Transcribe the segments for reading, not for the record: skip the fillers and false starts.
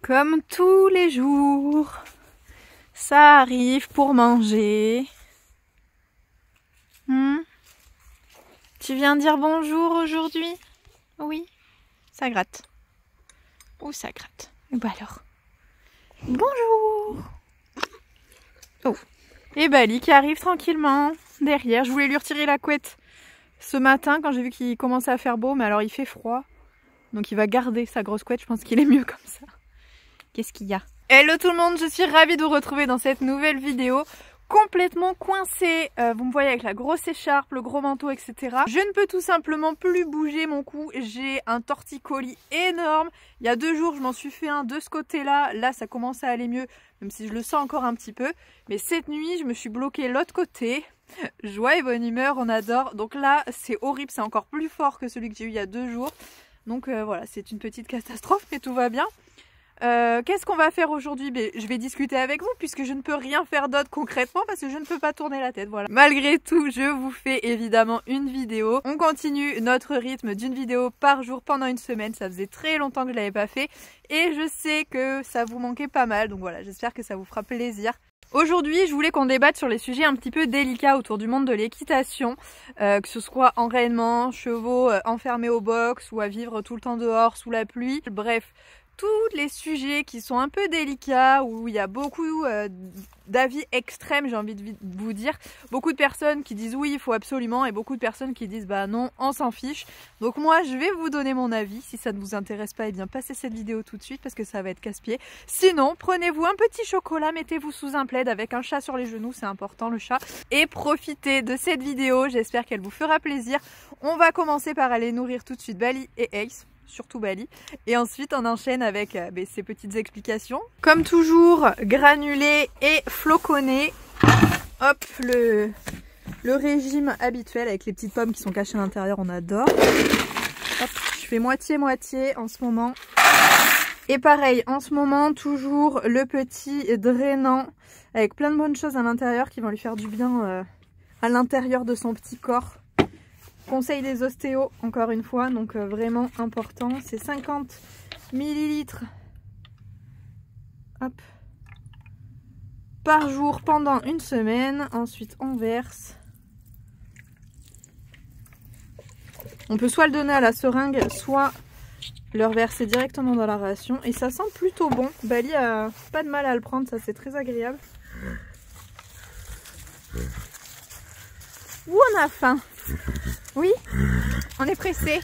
Comme tous les jours, ça arrive pour manger. Tu viens dire bonjour aujourd'hui? Oui, ça gratte. Oh, ça gratte. Et bah alors, bonjour. Oh, et Bali qui arrive tranquillement derrière. Je voulais lui retirer la couette ce matin quand j'ai vu qu'il commençait à faire beau, mais alors il fait froid. Donc il va garder sa grosse couette, je pense qu'il est mieux comme ça. Qu'est-ce qu'il y a? Hello tout le monde, je suis ravie de vous retrouver dans cette nouvelle vidéo. Complètement coincée, vous me voyez avec la grosse écharpe, le gros manteau, etc. Je ne peux tout simplement plus bouger mon cou, j'ai un torticolis énorme. Il y a 2 jours je m'en suis fait un de ce côté-là, là ça commence à aller mieux, même si je le sens encore un petit peu. Mais cette nuit je me suis bloquée l'autre côté, joie et bonne humeur, on adore. Donc là c'est horrible, c'est encore plus fort que celui que j'ai eu il y a 2 jours. Donc voilà, c'est une petite catastrophe mais tout va bien. Qu'est-ce qu'on va faire aujourd'hui? Je vais discuter avec vous puisque je ne peux rien faire d'autre concrètement parce que je ne peux pas tourner la tête, voilà. Malgré tout, je vous fais évidemment une vidéo. On continue notre rythme d'une vidéo par jour pendant une semaine. Ça faisait très longtemps que je ne l'avais pas fait et je sais que ça vous manquait pas mal. Donc voilà, j'espère que ça vous fera plaisir. Aujourd'hui, je voulais qu'on débatte sur les sujets un petit peu délicats autour du monde de l'équitation, que ce soit enraînement, chevaux enfermés au box ou à vivre tout le temps dehors sous la pluie. Bref, tous les sujets qui sont un peu délicats, où il y a beaucoup d'avis extrêmes, j'ai envie de vous dire. Beaucoup de personnes qui disent oui, il faut absolument, et beaucoup de personnes qui disent bah non, on s'en fiche. Donc moi, je vais vous donner mon avis. Si ça ne vous intéresse pas, eh bien passez cette vidéo tout de suite parce que ça va être casse-pied. Sinon, prenez-vous un petit chocolat, mettez-vous sous un plaid avec un chat sur les genoux, c'est important le chat. Et profitez de cette vidéo, j'espère qu'elle vous fera plaisir. On va commencer par aller nourrir tout de suite Bali et Ace. Surtout Bali, et ensuite on enchaîne avec ces petites explications. Comme toujours, granulé et floconnés. Hop, le régime habituel avec les petites pommes qui sont cachées à l'intérieur, on adore. Hop, je fais moitié-moitié en ce moment. Et pareil, en ce moment, toujours le petit drainant avec plein de bonnes choses à l'intérieur qui vont lui faire du bien à l'intérieur de son petit corps. Conseil des ostéos, encore une fois, donc vraiment important. C'est 50 ml par jour pendant une semaine. Ensuite, on verse. On peut soit le donner à la seringue, soit le reverser directement dans la ration. Et ça sent plutôt bon. Bali a pas de mal à le prendre, ça c'est très agréable. Ouh, on a faim. Oui, on est pressé.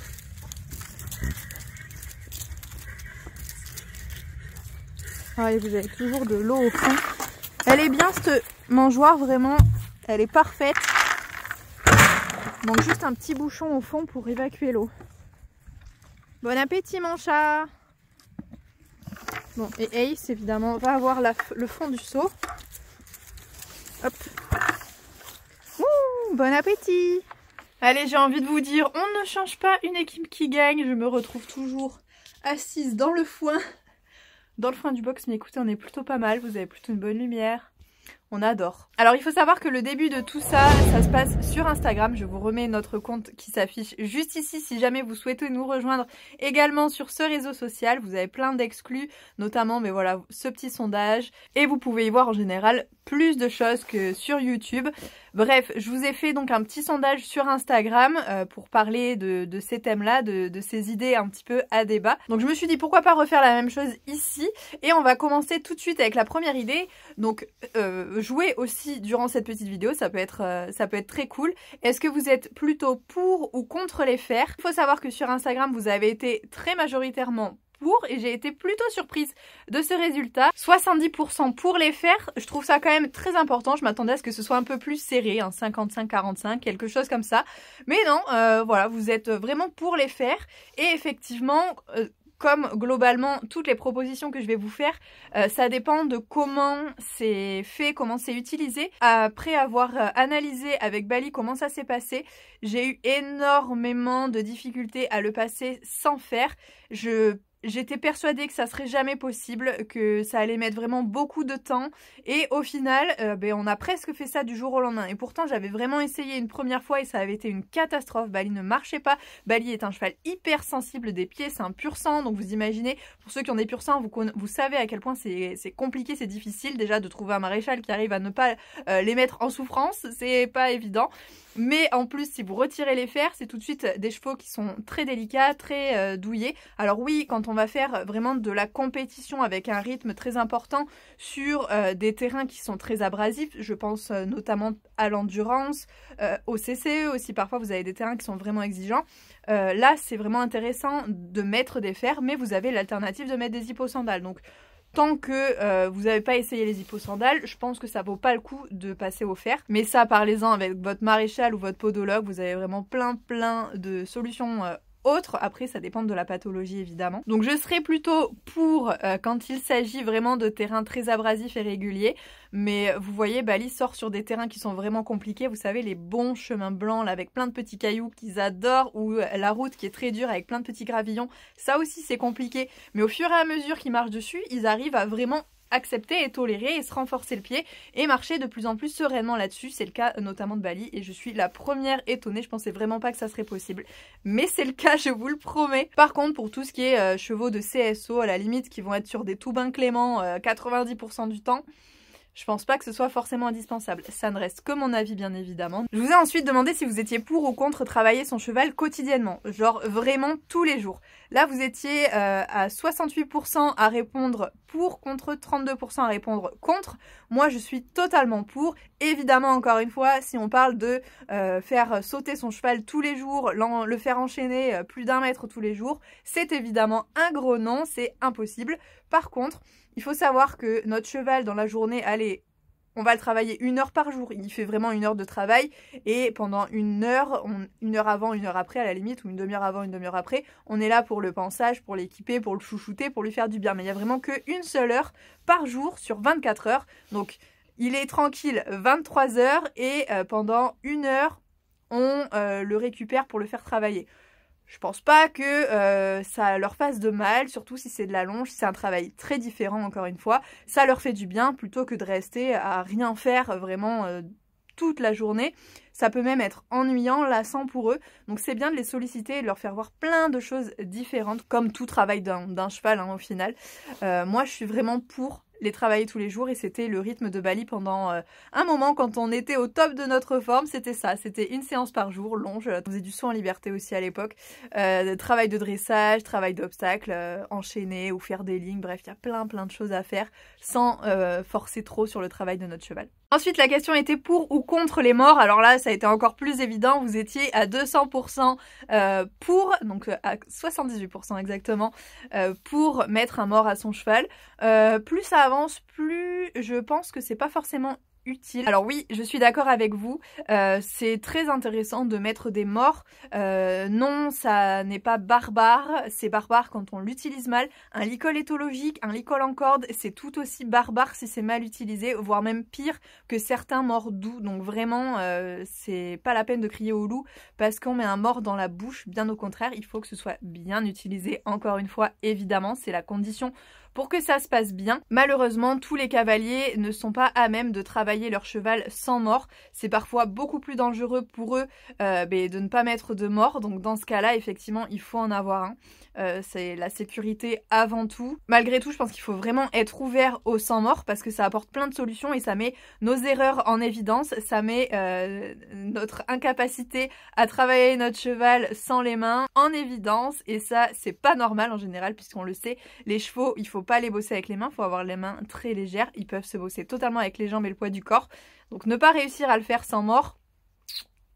Ah, et vous avez toujours de l'eau au fond. Elle est bien cette mangeoire, vraiment. Elle est parfaite. Il manque juste un petit bouchon au fond pour évacuer l'eau. Bon appétit mon chat. Bon, et Ace évidemment va avoir le fond du seau. Hop. Ouh, bon appétit. Allez, j'ai envie de vous dire, on ne change pas une équipe qui gagne. Je me retrouve toujours assise dans le foin du box. Mais écoutez, on est plutôt pas mal. Vous avez plutôt une bonne lumière. On adore. Alors, il faut savoir que le début de tout ça, ça se passe sur Instagram. Je vous remets notre compte qui s'affiche juste ici si jamais vous souhaitez nous rejoindre également sur ce réseau social. Vous avez plein d'exclus, notamment mais voilà, ce petit sondage. Et vous pouvez y voir en général plus de choses que sur YouTube. Bref, je vous ai fait donc un petit sondage sur Instagram pour parler de ces thèmes-là, de ces idées un petit peu à débat. Donc je me suis dit pourquoi pas refaire la même chose ici. Et on va commencer tout de suite avec la première idée. Donc jouer aussi durant cette petite vidéo, ça peut être très cool. Est-ce que vous êtes plutôt pour ou contre les fers? Il faut savoir que sur Instagram, vous avez été très majoritairement pour et j'ai été plutôt surprise de ce résultat. 70% pour les fers, je trouve ça quand même très important. Je m'attendais à ce que ce soit un peu plus serré, hein, 55-45, quelque chose comme ça. Mais non, voilà, vous êtes vraiment pour les fers et effectivement... comme globalement toutes les propositions que je vais vous faire, ça dépend de comment c'est fait, comment c'est utilisé. Après avoir analysé avec Bali comment ça s'est passé, j'ai eu énormément de difficultés à le passer sans fer. j'étais persuadée que ça serait jamais possible, que ça allait mettre vraiment beaucoup de temps. Et au final, on a presque fait ça du jour au lendemain. Et pourtant, j'avais vraiment essayé une première fois et ça avait été une catastrophe. Bali ne marchait pas. Bali est un cheval hyper sensible des pieds, c'est un pur sang. Donc vous imaginez, pour ceux qui ont des pur sang, vous savez à quel point c'est compliqué, c'est difficile déjà de trouver un maréchal qui arrive à ne pas les mettre en souffrance. C'est pas évident. Mais en plus, si vous retirez les fers, c'est tout de suite des chevaux qui sont très délicats, très douillés. Alors oui, quand on va faire vraiment de la compétition avec un rythme très important sur des terrains qui sont très abrasifs, je pense notamment à l'endurance, au CCE aussi, parfois vous avez des terrains qui sont vraiment exigeants. Là, c'est vraiment intéressant de mettre des fers, mais vous avez l'alternative de mettre des hipposandales. Donc, tant que vous n'avez pas essayé les hipposandales, je pense que ça vaut pas le coup de passer au fer. Mais ça, parlez-en avec votre maréchal ou votre podologue, vous avez vraiment plein de solutions autres. Après, ça dépend de la pathologie évidemment. Donc je serais plutôt pour quand il s'agit vraiment de terrains très abrasifs et réguliers. Mais vous voyez, Bali sort sur des terrains qui sont vraiment compliqués. Vous savez, les bons chemins blancs là, avec plein de petits cailloux qu'ils adorent, ou la route qui est très dure avec plein de petits gravillons. Ça aussi, c'est compliqué. Mais au fur et à mesure qu'ils marchent dessus, ils arrivent à vraiment accepter et tolérer et se renforcer le pied et marcher de plus en plus sereinement là-dessus. C'est le cas notamment de Bali et je suis la première étonnée. Je pensais vraiment pas que ça serait possible. Mais c'est le cas, je vous le promets. Par contre, pour tout ce qui est chevaux de CSO, à la limite, qui vont être sur des Toubin Clément 90% du temps, je pense pas que ce soit forcément indispensable. Ça ne reste que mon avis, bien évidemment. Je vous ai ensuite demandé si vous étiez pour ou contre travailler son cheval quotidiennement. Genre vraiment tous les jours. Là, vous étiez à 68% à répondre pour, contre 32% à répondre contre. Moi, je suis totalement pour. Évidemment, encore une fois, si on parle de faire sauter son cheval tous les jours, le faire enchaîner plus d'1 mètre tous les jours, c'est évidemment un gros non, c'est impossible. Par contre, il faut savoir que notre cheval dans la journée, allez, on va le travailler 1 heure par jour. Il fait vraiment 1 heure de travail et pendant 1 heure, 1 heure avant, 1 heure après à la limite, ou 1 demi-heure avant, 1 demi-heure après, on est là pour le pansage, pour l'équiper, pour le chouchouter, pour lui faire du bien. Mais il n'y a vraiment qu'une seule heure par jour sur 24 heures. Donc il est tranquille 23 heures et pendant 1 heure, on le récupère pour le faire travailler. Je pense pas que ça leur fasse de mal, surtout si c'est de la longe, c'est un travail très différent encore une fois. Ça leur fait du bien plutôt que de rester à rien faire vraiment toute la journée. Ça peut même être ennuyant, lassant pour eux. Donc c'est bien de les solliciter et de leur faire voir plein de choses différentes, comme tout travail d'un cheval hein, au final. Moi je suis vraiment pour les travailler tous les jours et c'était le rythme de Bali pendant un moment quand on était au top de notre forme, c'était ça, c'était 1 séance par jour, longe, on faisait du saut en liberté aussi à l'époque, travail de dressage, travail d'obstacles, enchaîner ou faire des lignes, bref il y a plein de choses à faire sans forcer trop sur le travail de notre cheval. Ensuite la question était pour ou contre les morts, alors là ça a été encore plus évident, vous étiez à 200% pour, donc à 78% exactement, pour mettre un mort à son cheval. Plus ça avance, plus je pense que c'est pas forcément utile. Alors oui, je suis d'accord avec vous, c'est très intéressant de mettre des morts. Non, ça n'est pas barbare, c'est barbare quand on l'utilise mal. Un licol éthologique, un licol en corde, c'est tout aussi barbare si c'est mal utilisé, voire même pire que certains morts doux. Donc vraiment, c'est pas la peine de crier au loup parce qu'on met un mort dans la bouche. Bien au contraire, il faut que ce soit bien utilisé. Encore une fois, évidemment, c'est la condition pour que ça se passe bien. Malheureusement, tous les cavaliers ne sont pas à même de travailler leur cheval sans mort. C'est parfois beaucoup plus dangereux pour eux de ne pas mettre de mort. Donc dans ce cas-là, effectivement, il faut en avoir un. C'est la sécurité avant tout. Malgré tout, je pense qu'il faut vraiment être ouvert au sans mort parce que ça apporte plein de solutions et ça met nos erreurs en évidence. Ça met notre incapacité à travailler notre cheval sans les mains en évidence et ça, c'est pas normal en général puisqu'on le sait, les chevaux, il faut pas les bosser avec les mains, il faut avoir les mains très légères, ils peuvent se bosser totalement avec les jambes et le poids du corps. Donc ne pas réussir à le faire sans mort,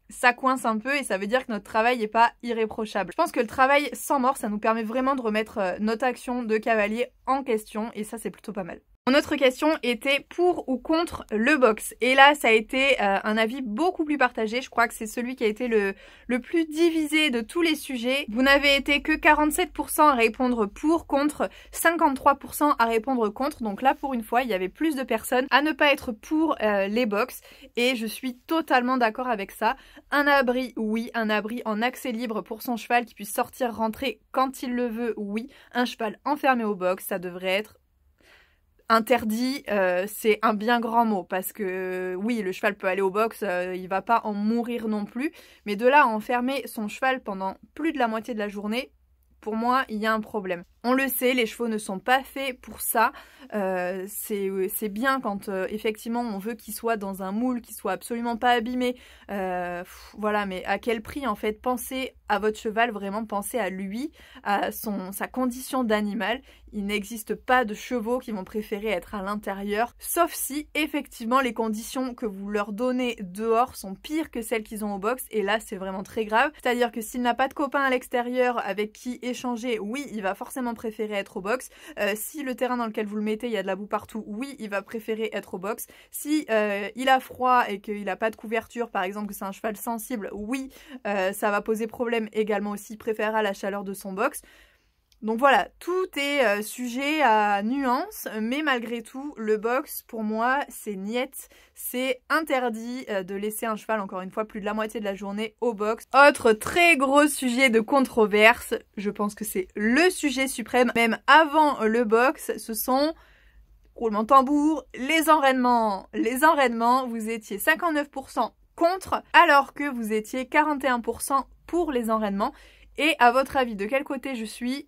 ça coince un peu et ça veut dire que notre travail n'est pas irréprochable. Je pense que le travail sans mort, ça nous permet vraiment de remettre notre action de cavalier en question et ça c'est plutôt pas mal. Mon autre question était pour ou contre le box. Et là, ça a été un avis beaucoup plus partagé. Je crois que c'est celui qui a été le plus divisé de tous les sujets. Vous n'avez été que 47% à répondre pour, contre 53% à répondre contre. Donc là, pour une fois, il y avait plus de personnes à ne pas être pour les box. Et je suis totalement d'accord avec ça. Un abri, oui. Un abri en accès libre pour son cheval qui puisse sortir, rentrer quand il le veut, oui. Un cheval enfermé au box, ça devrait être interdit, c'est un bien grand mot parce que oui, le cheval peut aller au box, il va pas en mourir non plus, mais de là à enfermer son cheval pendant plus de la moitié de la journée, pour moi, il y a un problème. On le sait, les chevaux ne sont pas faits pour ça. C'est bien quand effectivement on veut qu'il soit dans un moule, qu'il soit absolument pas abîmé. Voilà, mais à quel prix en fait? Pensez à votre cheval, vraiment pensez à lui, à sa condition d'animal. Il n'existe pas de chevaux qui vont préférer être à l'intérieur, sauf si effectivement les conditions que vous leur donnez dehors sont pires que celles qu'ils ont au box, et là c'est vraiment très grave. C'est-à-dire que s'il n'a pas de copain à l'extérieur avec qui échanger, oui, il va forcément préférer être au box. Si le terrain dans lequel vous le mettez, il y a de la boue partout, oui, il va préférer être au box. Si il a froid et qu'il n'a pas de couverture, par exemple que c'est un cheval sensible, oui, ça va poser problème également aussi, il préférera la chaleur de son box. Donc voilà, tout est sujet à nuance, mais malgré tout, le box, pour moi, c'est niette. C'est interdit de laisser un cheval, encore une fois, plus de la moitié de la journée au box. Autre très gros sujet de controverse, je pense que c'est le sujet suprême, même avant le box, ce sont, roulement de tambour, les enraînements. Les enraînements, vous étiez 59% contre, alors que vous étiez 41% pour les enraînements. Et à votre avis, de quel côté je suis ?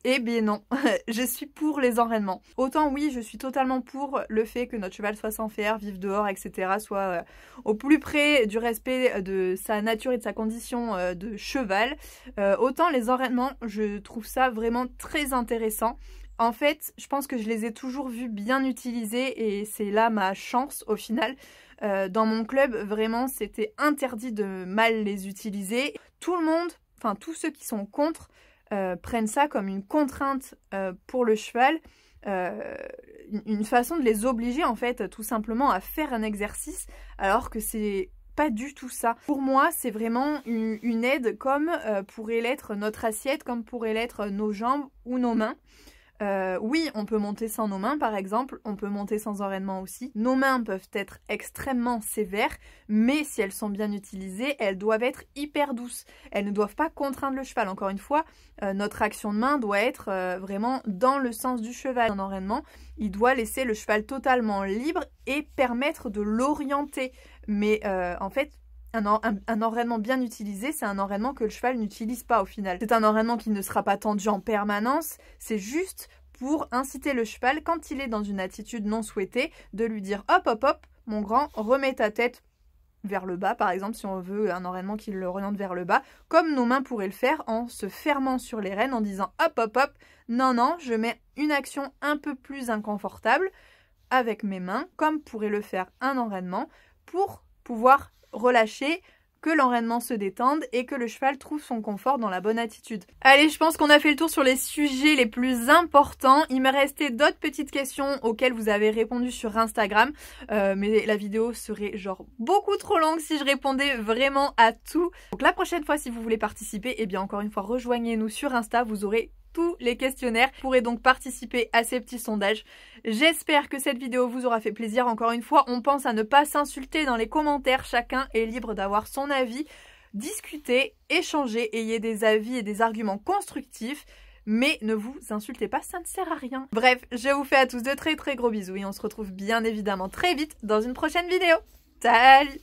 Eh bien non, je suis pour les enraînements. Autant oui, je suis totalement pour le fait que notre cheval soit sans faire, vive dehors, etc. Soit au plus près du respect de sa nature et de sa condition de cheval. Autant les enraînements, je trouve ça vraiment très intéressant. En fait, je pense que je les ai toujours vus bien utilisés et c'est là ma chance au final. Dans mon club, vraiment, c'était interdit de mal les utiliser. Tout le monde, enfin tous ceux qui sont contre, prennent ça comme une contrainte pour le cheval, une façon de les obliger en fait tout simplement à faire un exercice, alors que c'est pas du tout ça. Pour moi, c'est vraiment une aide comme pourrait l'être notre assiette, comme pourrait l'être nos jambes ou nos mains. Oui, on peut monter sans nos mains par exemple, on peut monter sans enraînement aussi. Nos mains peuvent être extrêmement sévères, mais si elles sont bien utilisées, elles doivent être hyper douces. Elles ne doivent pas contraindre le cheval. Encore une fois, notre action de main doit être vraiment dans le sens du cheval. Un enraînement, il doit laisser le cheval totalement libre et permettre de l'orienter. Mais en fait, un enraînement bien utilisé, c'est un enraînement que le cheval n'utilise pas au final. C'est un enraînement qui ne sera pas tendu en permanence, c'est juste pour inciter le cheval, quand il est dans une attitude non souhaitée, de lui dire hop hop hop, mon grand, remets ta tête vers le bas, par exemple, si on veut un enraînement qui l'oriente vers le bas, comme nos mains pourraient le faire en se fermant sur les rênes, en disant hop hop hop, non non, je mets une action un peu plus inconfortable avec mes mains, comme pourrait le faire un enraînement, pour pouvoir relâcher, que l'enraînement se détende et que le cheval trouve son confort dans la bonne attitude. Allez, je pense qu'on a fait le tour sur les sujets les plus importants. Il me restait d'autres petites questions auxquelles vous avez répondu sur Instagram, mais la vidéo serait genre beaucoup trop longue si je répondais vraiment à tout. Donc la prochaine fois, si vous voulez participer, eh bien encore une fois, rejoignez-nous sur Insta, vous aurez tous les questionnaires. Vous pourrez donc participer à ces petits sondages. J'espère que cette vidéo vous aura fait plaisir. Encore une fois, on pense à ne pas s'insulter dans les commentaires. Chacun est libre d'avoir son avis. Discutez, échangez, ayez des avis et des arguments constructifs. Mais ne vous insultez pas, ça ne sert à rien. Bref, je vous fais à tous de très gros bisous et on se retrouve bien évidemment très vite dans une prochaine vidéo. Salut!